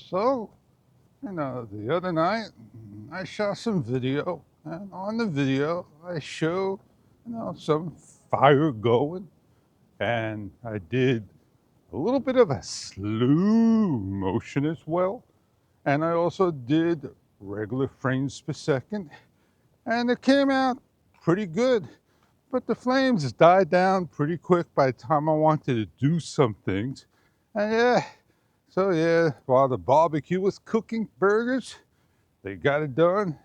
So, the other night I shot some video, and on the video I show, some fire going, and I did a little bit of a slow motion as well, and I also did regular frames per second, and it came out pretty good. But the flames died down pretty quick by the time I wanted to do some things. And while the barbecue was cooking burgers, they got it done.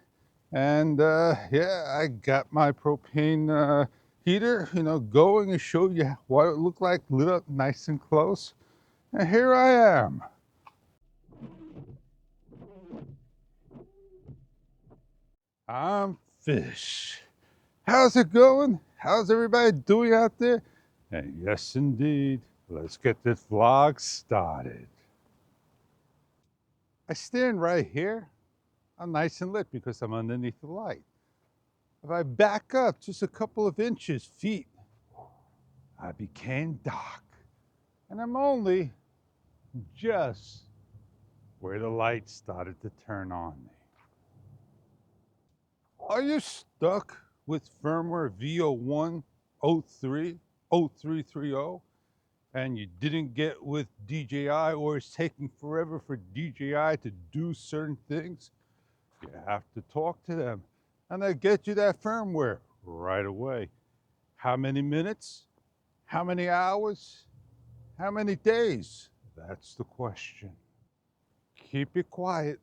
And I got my propane heater, going to show you what it looked like lit up nice and close. And here I am. I'm Fish. How's it going? How's everybody doing out there? And yes, indeed. Let's get this vlog started. I stand right here. I'm nice and lit because I'm underneath the light. If I back up just a couple of inches, feet, I became dark. And I'm only just where the light started to turn on me. Are you stuck with firmware V01 03 0330 and you didn't get with DJI, or it's taking forever for DJI to do certain things? You have to talk to them and they get you that firmware right away. How many minutes? How many hours? How many days? That's the question. Keep it quiet.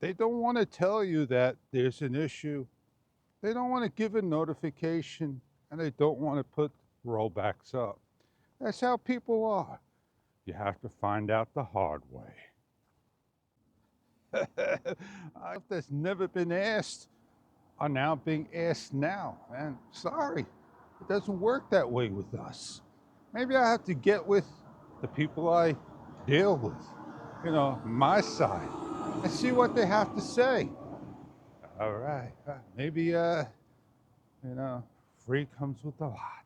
They don't want to tell you that there's an issue. They don't want to give a notification, and they don't want to put rollbacks up. That's how people are. You have to find out the hard way. If that's never been asked are now being asked now. And sorry, it doesn't work that way with us. Maybe I have to get with the people I deal with, my side, and see what they have to say. All right, maybe, free comes with a lot.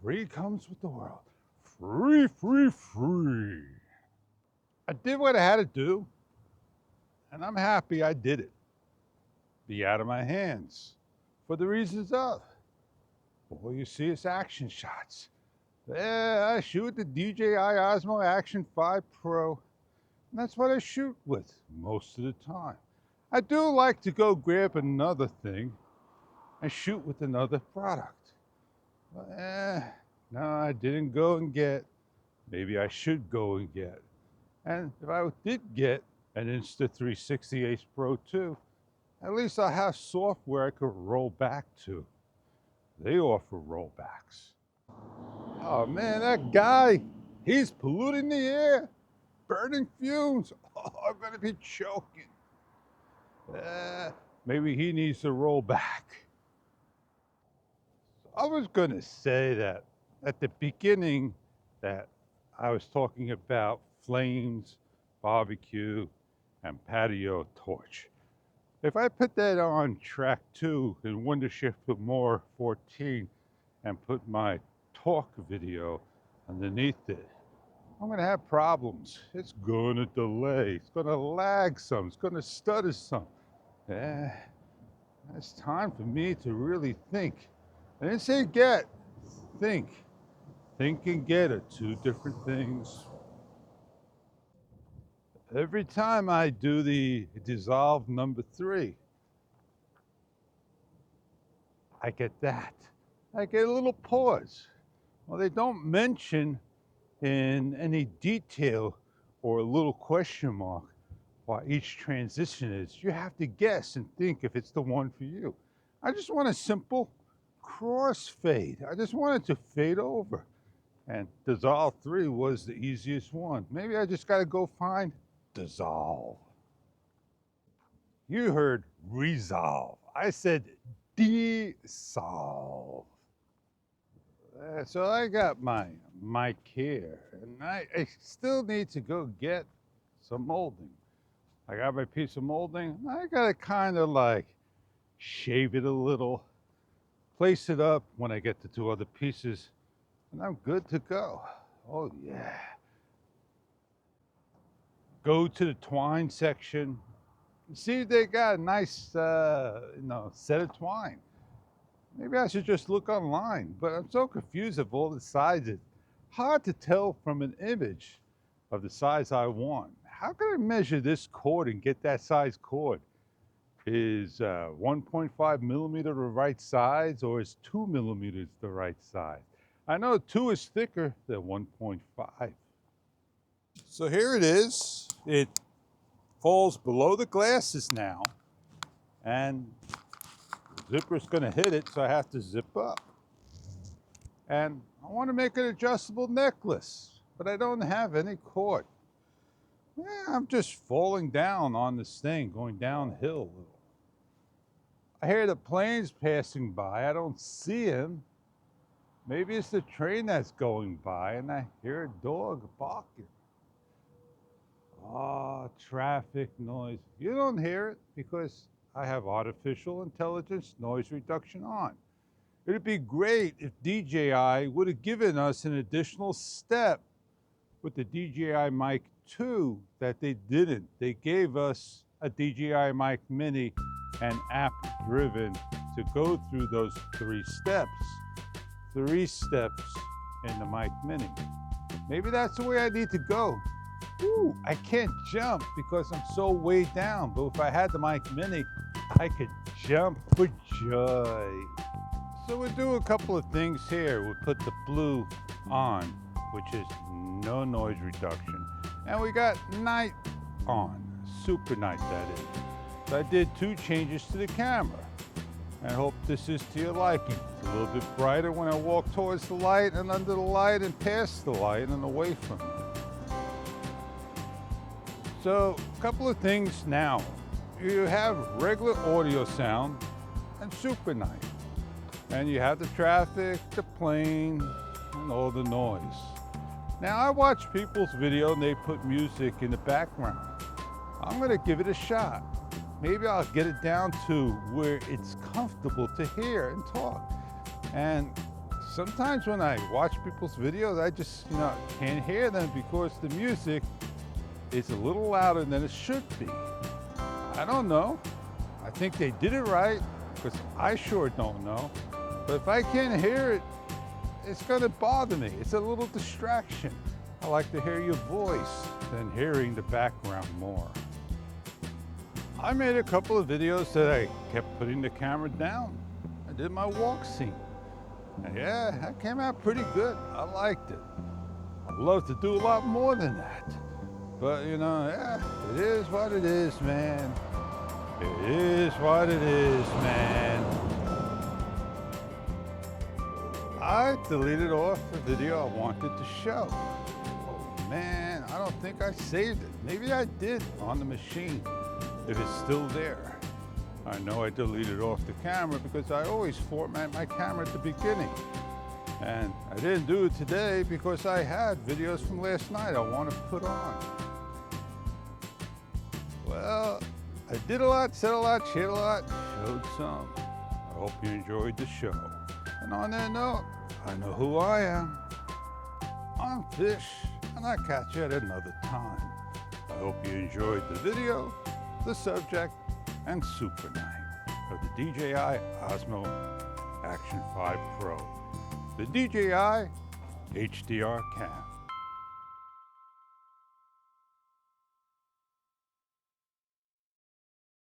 Free comes with the world. Free, free, free. I did what I had to do, and I'm happy I did it. Be out of my hands for the reasons of, all you see is action shots. Yeah, I shoot the DJI Osmo Action 5 Pro, and that's what I shoot with most of the time. I do like to go grab another thing and shoot with another product. But, no, I didn't go and get. Maybe I should go and get. And if I did get an Insta360 Ace Pro 2, at least I have software I could roll back to. They offer rollbacks. Oh man, that guy, he's polluting the air, burning fumes. Oh, I'm gonna be choking. Maybe he needs to roll back. I was gonna say that at the beginning that I was talking about flames, barbecue, and patio torch. If I put that on track 2 in Wondershare Filmora 14 and put my talk video underneath it, I'm gonna have problems. It's gonna delay, it's gonna lag some, it's gonna stutter some. It's time for me to really think. I didn't say get, think. Think and get are two different things. Every time I do the dissolve number 3, I get that. I get a little pause. Well, they don't mention in any detail or a little question mark what each transition is. You have to guess and think if it's the one for you. I just want a simple crossfade. I just want it to fade over. And dissolve 3 was the easiest one. Maybe I just got to go find dissolve. You heard resolve. I said dissolve. So I got my mic here, and I still need to go get some molding. I got my piece of molding. I gotta kind of like shave it a little, place it up when I get the 2 other pieces, and I'm good to go. Oh yeah. go to the twine section, see if they got a nice, set of twine. Maybe I should just look online, but I'm so confused of all the sizes. Hard to tell from an image of the size I want. How can I measure this cord and get that size cord? Is 1.5 millimeter the right size, or is 2 millimeters the right size? I know 2 is thicker than 1.5. So here it is. It falls below the glasses now, and the zipper's gonna hit it, so I have to zip up. And I want to make an adjustable necklace, but I don't have any cord. I'm just falling down on this thing, going downhill a little. I hear the planes passing by. I don't see him. Maybe it's the train that's going by, and I hear a dog barking. Oh, traffic noise. You don't hear it because I have artificial intelligence noise reduction on. It'd be great if DJI would have given us an additional step with the DJI Mic 2 that they didn't. They gave us a DJI Mic Mini and app driven to go through those 3 steps. 3 steps in the Mic Mini. Maybe that's the way I need to go. Ooh, I can't jump because I'm so way down, but if I had the Mic Mini, I could jump for joy. So we'll do a couple of things here. We'll put the blue on, which is no noise reduction. And we got night on, super night that is. So I did 2 changes to the camera. I hope this is to your liking. It's a little bit brighter when I walk towards the light and under the light and past the light and away from it. So a couple of things now. You have regular audio sound and super night. And you have the traffic, the plane, and all the noise. Now I watch people's video and they put music in the background. I'm gonna give it a shot. Maybe I'll get it down to where it's comfortable to hear and talk. And sometimes when I watch people's videos, I just can't hear them because the music is a little louder than it should be. I don't know. I think they did it right because I sure don't know. But if I can't hear it, it's gonna bother me. It's a little distraction. I like to hear your voice than hearing the background more. I made a couple of videos that I kept putting the camera down. I did my walk scene. And yeah, that came out pretty good. I liked it. I'd love to do a lot more than that. But yeah, it is what it is, man. It is what it is, man. I deleted off the video I wanted to show. Oh man, I don't think I saved it. Maybe I did on the machine, if it's still there. I know I deleted off the camera because I always format my camera at the beginning. And I didn't do it today because I had videos from last night I want to put on. Well, I did a lot, said a lot, shared a lot, showed some. I hope you enjoyed the show. And on that note, I know who I am. I'm Fish, and I'll catch you at another time. I hope you enjoyed the video, the subject, and super night of the DJI Osmo Action 5 Pro, the DJI HDR cam.